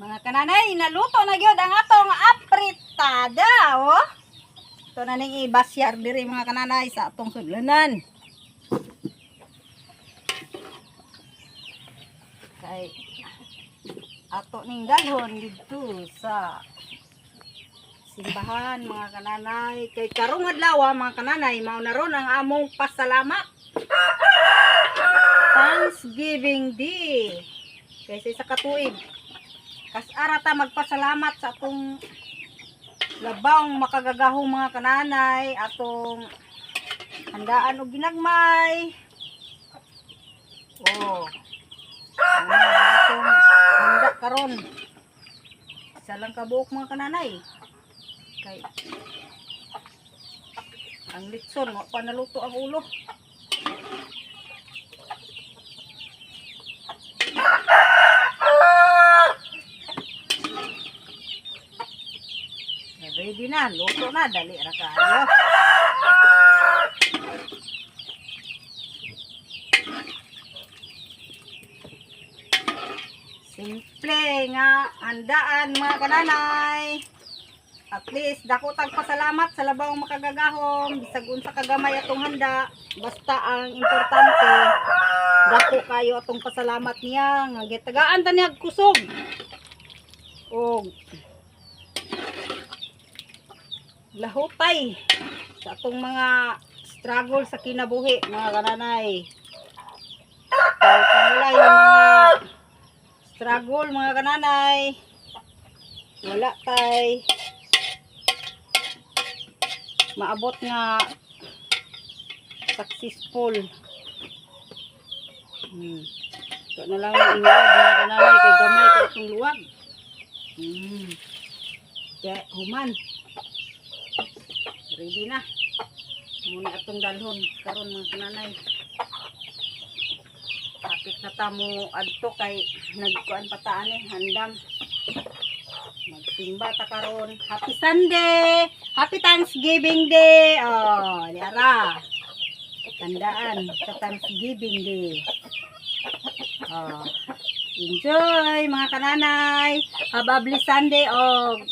Mga kananay, naluto na gyud ang atong apritada, oh. Ito na ning ibasyar diri mga kananay sa atong sudlanan. Kay ato ning dalhon dito sa simbahan mga kananay. Kay karong adlaw mga kananay, mao na ron ang among pasalamat. Thanksgiving Day. Kaysa sa katuig. Kasara ta magpasalamat sa atong labang makagagahong mga kananay, atong handaan og ginagmay. Oh. Atong handa karon. Isa lang kabuok mga kananay. Kay ang litson wa pa naluto ang ulo. Ready na, luto na, dali ra kayo. Simple nga handaan mga kananay. At least dako tag pasalamat sa labaw makagagahom, bisag unsa kagamay atong handa, basta ang importante dako kayo atong pasalamat niya nga gitagaan ta niya kusog. Og lahutay sa atong mga struggle sa kinabuhi mga kananay. Kaya kung wala yung mga struggle mga kananay, wala tay maabot nga successful. Ito na lang yung inuwad mga kananay kay gamay kay itong luwag. Kaya human. Ready na. Muna atong dalhon karon mga kananay. Kapit na tamo adto kay nagkuan pataan handam. Magsimba ta karon. Happy Sunday. Happy Thanksgiving Day. Oh, diara. Tandaan sa Thanksgiving Day. Oh. Enjoy mga kananay. Have a blessed Sunday og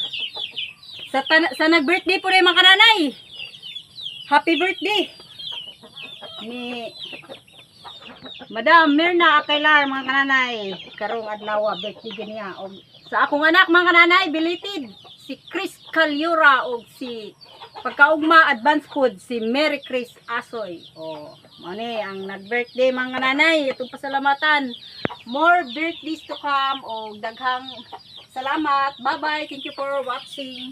sa nag-birthday po rin mga kananay. Happy birthday ni Madam Mirna Akailar mga kananay. Karong adlaw birthday niya. Og sa akong anak mga kananay, belated si Chris Calyura og si pagkaugma advance food si Mary Chris Asoy. Oh, mani ang nag-birthday mga kananay. Itong pasalamatan. More birthdays to come og daghang salamat. Bye-bye. Thank you for watching.